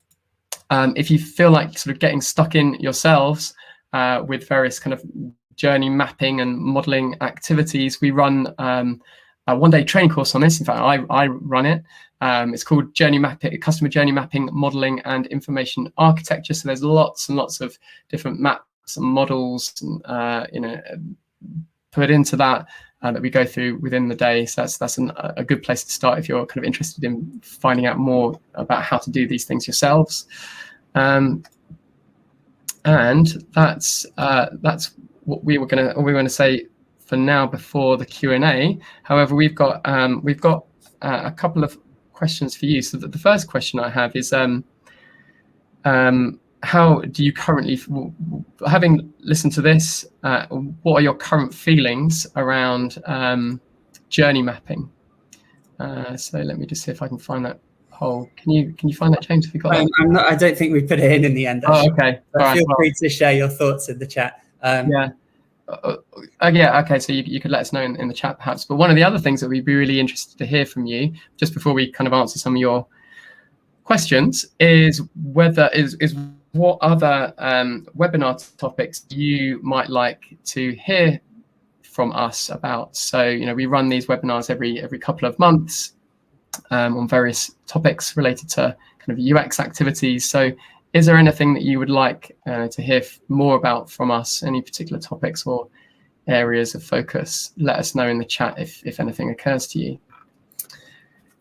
If you feel like sort of getting stuck in yourselves with various kind of journey mapping and modeling activities, we run a one-day training course on this. In fact, I run it. It's called Journey Mapping, Customer Journey Mapping, Modeling and Information Architecture. So there's lots and lots of different maps and models, put into that that we go through within the day. So that's a good place to start if you're kind of interested in finding out more about how to do these things yourselves. And that's what we were going to say for now before the Q&A. However, we've got a couple of questions for you. So the first question I have is, how do you currently, having listened to this, what are your current feelings around journey mapping? So let me just see if I can find that poll. Can you find that, James? Have you got that? I don't think we put it in the end. Oh, okay. Feel free to share your thoughts in the chat. Yeah. Okay, so you could let us know in the chat perhaps. But one of the other things that we'd be really interested to hear from you, just before we kind of answer some of your questions, is what other webinar topics you might like to hear from us about. So, we run these webinars every couple of months on various topics related to kind of UX activities. So is there anything that you would like to hear more about from us, any particular topics or areas of focus? Let us know in the chat if anything occurs to you.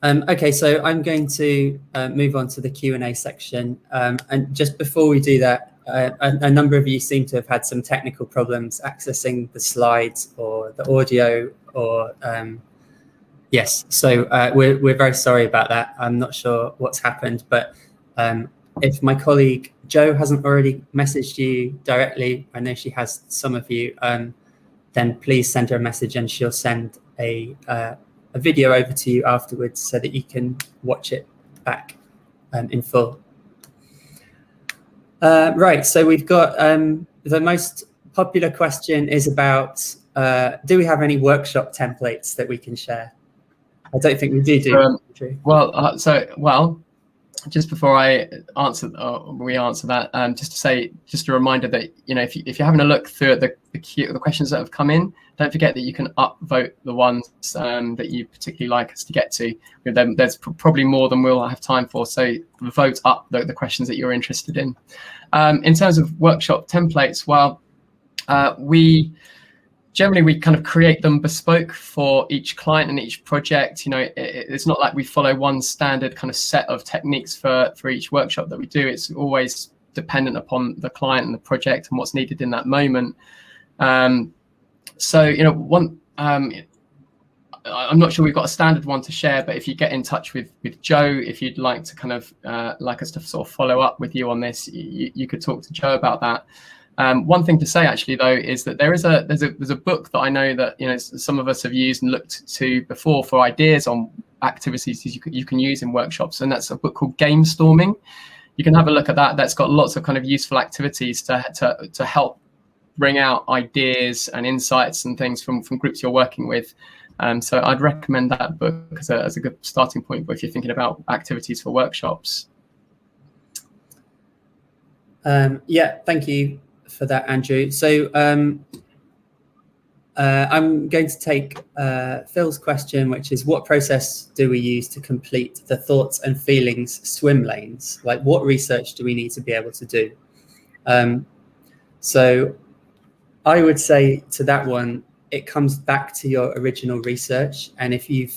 Okay, so I'm going to move on to the Q&A section. And just before we do that, a number of you seem to have had some technical problems accessing the slides or the audio, or yes. So we're very sorry about that. I'm not sure what's happened, but if my colleague Jo hasn't already messaged you directly, I know she has some of you, then please send her a message and she'll send a video over to you afterwards so that you can watch it back in full. Right, so we've got the most popular question is about, do we have any workshop templates that we can share? I don't think we do. Well, just before I answer, we answer that, just a reminder that if you're having a look through the questions that have come in, don't forget that you can upvote the ones that you particularly like us to get to. There's probably more than we'll have time for, so vote up the questions that you're interested in. In terms of workshop templates, well, we kind of create them bespoke for each client and each project. It's not like we follow one standard kind of set of techniques for each workshop that we do. It's always dependent upon the client and the project and what's needed in that moment. I'm not sure we've got a standard one to share, but if you get in touch with Jo, if you'd like to kind of like us to sort of follow up with you on this, you could talk to Jo about that. One thing to say actually though is that there's a book that I know that some of us have used and looked to before for ideas on activities you can use in workshops, and that's a book called Game Storming. You can have a look at that. That's got lots of kind of useful activities to help bring out ideas and insights and things from groups you're working with. So I'd recommend that book as a good starting point if you're thinking about activities for workshops. Yeah, thank you for that, Andrew. So I'm going to take Phil's question, which is, what process do we use to complete the thoughts and feelings swim lanes? Like, what research do we need to be able to do? So I would say to that one, it comes back to your original research. And if you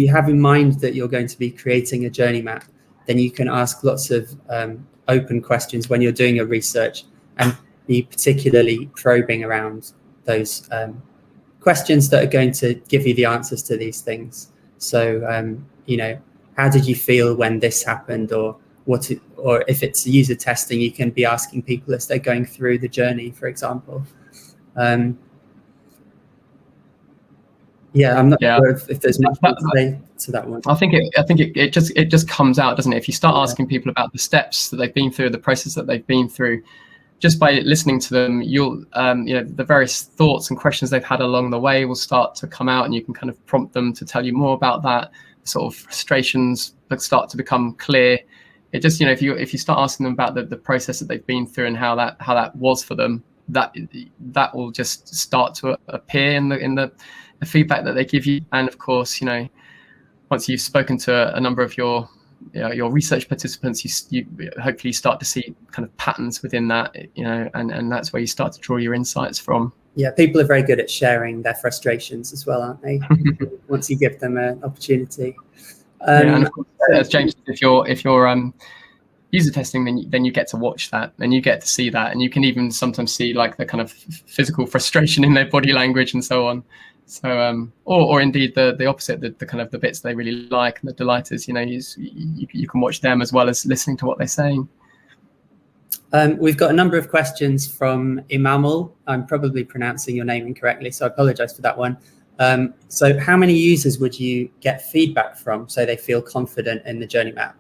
have in mind that you're going to be creating a journey map, then you can ask lots of open questions when you're doing your research, and be particularly probing around those questions that are going to give you the answers to these things. So, how did you feel when this happened, or if it's user testing, you can be asking people as they're going through the journey, for example. Yeah, I'm not sure if there's much more to say to that one. I think it just comes out, doesn't it? If you start asking people about the steps that they've been through, the process that they've been through, just by listening to them, you'll, the various thoughts and questions they've had along the way will start to come out, and you can kind of prompt them to tell you more about that. Sort of frustrations that start to become clear. It just, if you start asking them about the process that they've been through and how that was for them, that will just start to appear in the feedback that they give you. And of course, once you've spoken to a number of your research participants, you hopefully start to see kind of patterns within that, and that's where you start to draw your insights from. Yeah, people are very good at sharing their frustrations as well, aren't they? Once you give them an opportunity. And of course, as James, if you're user testing, then you get to watch that, and you get to see that, and you can even sometimes see like the kind of physical frustration in their body language and so on. So, or indeed the opposite, the kind of the bits they really like and the delighters. You can watch them as well as listening to what they're saying. We've got a number of questions from Imamul. I'm probably pronouncing your name incorrectly, so I apologize for that one. So how many users would you get feedback from so they feel confident in the journey map?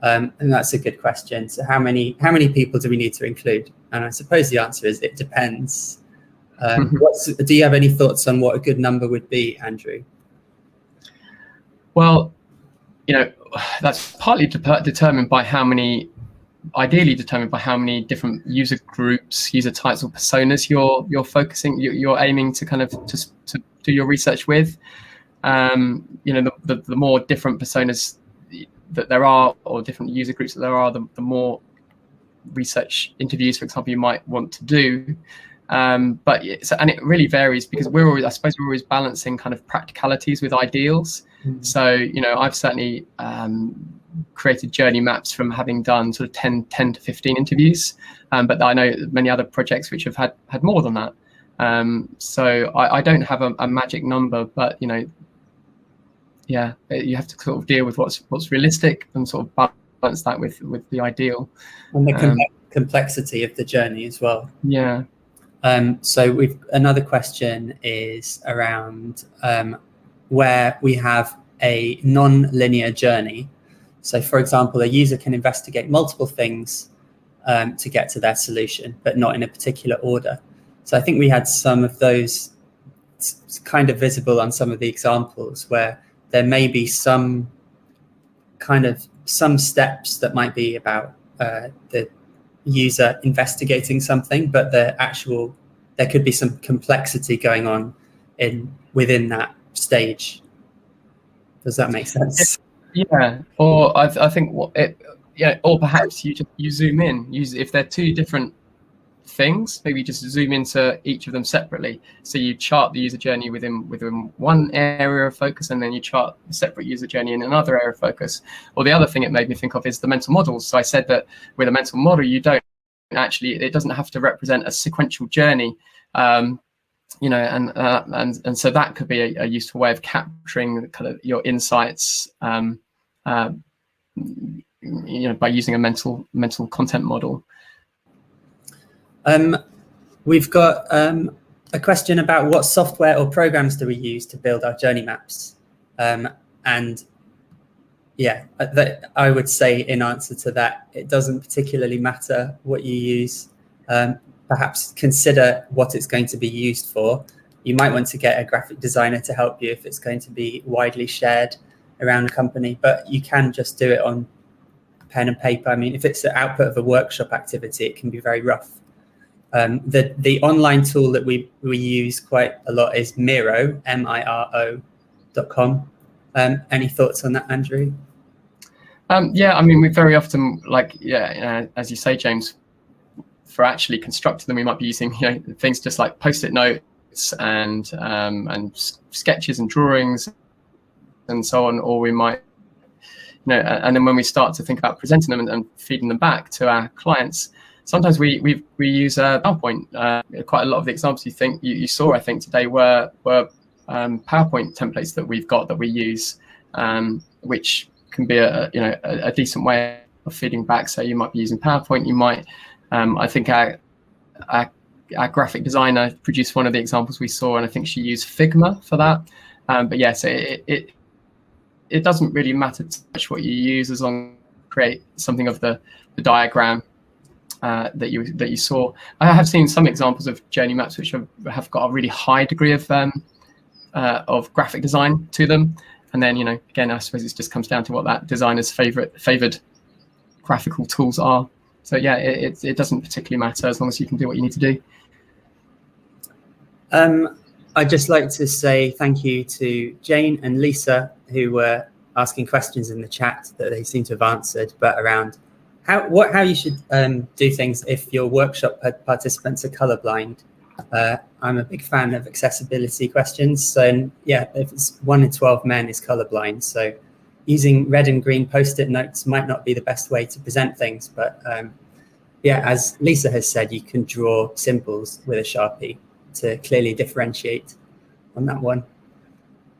And that's a good question. So how many people do we need to include? And I suppose the answer is it depends. Do you have any thoughts on what a good number would be, Andrew? Well, that's partly determined by ideally determined by how many different user groups, user types, or personas you're focusing, you're aiming to kind of to do your research with. The more different personas that there are, or different user groups that there are, the more research interviews, for example, you might want to do. And it really varies, because I suppose we're always balancing kind of practicalities with ideals. So, I've certainly created journey maps from having done sort of 10 to 15 interviews. But I know many other projects which have had more than that. So I don't have a magic number, but, you have to sort of deal with what's realistic and sort of balance that with the ideal. And the complexity of the journey as well. Yeah. So another question is around where we have a non-linear journey. So, for example, a user can investigate multiple things to get to their solution, but not in a particular order. So I think we had some of those kind of visible on some of the examples where there may be some steps that might be about the user investigating something, but there could be some complexity going on within that stage. Does that make sense? Yeah. Or I think or perhaps you zoom in. If they're two different things, maybe just zoom into each of them separately. So you chart the user journey within one area of focus, and then you chart the separate user journey in another area of focus. Or the other thing it made me think of is the mental models. So I said that with a mental model, it doesn't have to represent a sequential journey. And so that could be a useful way of capturing kind of your insights, by using a mental content model. We've got a question about what software or programs do we use to build our journey maps? I would say in answer to that, it doesn't particularly matter what you use. Perhaps consider what it's going to be used for. You might want to get a graphic designer to help you if it's going to be widely shared around the company, but you can just do it on pen and paper. I mean, if it's the output of a workshop activity, it can be very rough. The online tool that we use quite a lot is Miro, Miro.com. Any thoughts on that, Andrew? We very often, as you say, James, for actually constructing them, we might be using things just like post-it notes and sketches and drawings and so on, or we might and then when we start to think about presenting them and feeding them back to our clients, sometimes we use PowerPoint. Quite a lot of the examples you saw, I think, today were PowerPoint templates that we've got that we use, which can be a decent way of feeding back. So you might be using PowerPoint. You might, I think our graphic designer produced one of the examples we saw, and I think she used Figma for that. But yeah, so it doesn't really matter too much what you use, as long as you create something of the diagram. that you saw. I have seen some examples of journey maps which have got a really high degree of graphic design to them, and then again, I suppose it just comes down to what that designer's favored graphical tools are. So yeah, it doesn't particularly matter as long as you can do what you need to do. I'd just like to say thank you to Jane and Lisa, who were asking questions in the chat that they seem to have answered, but around how you should do things if your workshop participants are colorblind. I'm a big fan of accessibility questions. So yeah, if it's 1 in 12 men is colorblind, so using red and green post-it notes might not be the best way to present things, but yeah, as Lisa has said, you can draw symbols with a Sharpie to clearly differentiate on that one.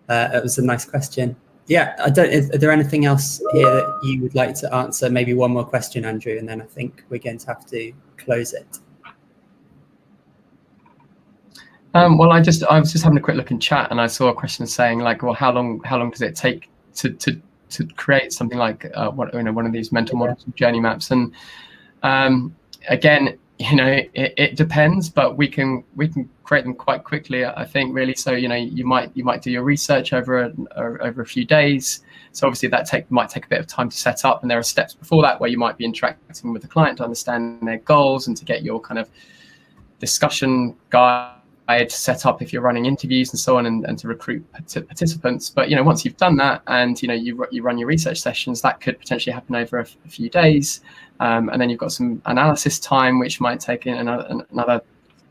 It was a nice question. Yeah, are there anything else here that you would like to answer? Maybe one more question, Andrew, and then I think we're going to have to close it. Well, I was just having a quick look in chat, and I saw a question saying like, well, how long does it take to create something like one of these mental models of journey maps? And again, it depends, but we can create them quite quickly, I think, really. So you might do your research over a few days. So obviously that might take a bit of time to set up, and there are steps before that where you might be interacting with the client to understand their goals and to get your kind of discussion guide set up if you're running interviews and so on, and to recruit participants. But once you've done that and you run your research sessions, that could potentially happen over a few days, and then you've got some analysis time which might take another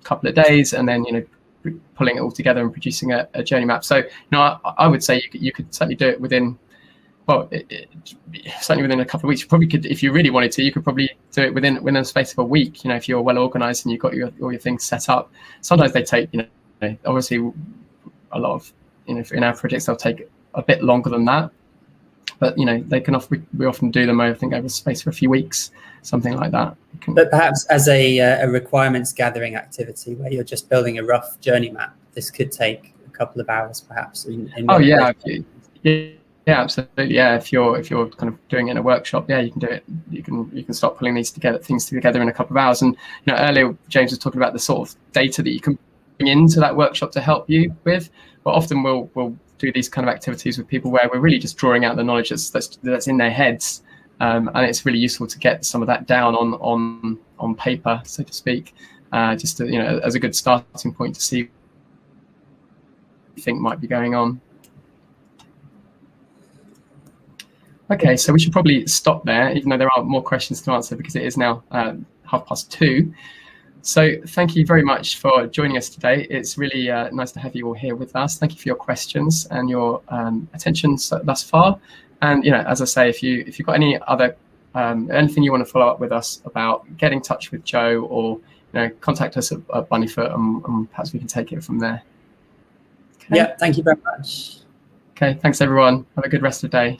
couple of days, and then pulling it all together and producing a journey map. So I would say you could certainly do it within, well, certainly within a couple of weeks. You probably could, if you really wanted to, you could probably do it within the space of a week. If you're well organized and you've got all your things set up. Sometimes they take, obviously a lot of, in our projects they'll take a bit longer than that. But they can we often do them over the space of a few weeks, something like that. But perhaps as a requirements gathering activity where you're just building a rough journey map, this could take a couple of hours, perhaps. Yeah, absolutely. Yeah, if you're kind of doing it in a workshop, yeah, you can do it. You can start pulling things together in a couple of hours. And earlier James was talking about the sort of data that you can bring into that workshop to help you with. But often we'll do these kind of activities with people where we're really just drawing out the knowledge that's in their heads, and it's really useful to get some of that down on paper, so to speak, just to, as a good starting point to see what you think might be going on. Okay, so we should probably stop there, even though there are more questions to answer because it is now 2:30. So thank you very much for joining us today. It's really nice to have you all here with us. Thank you for your questions and your attention thus far. And as I say, if you've got any other anything you want to follow up with us about, get in touch with Joe, or contact us at Bunnyfoot, and perhaps we can take it from there. Okay. Yeah, thank you very much. Okay, thanks everyone. Have a good rest of the day.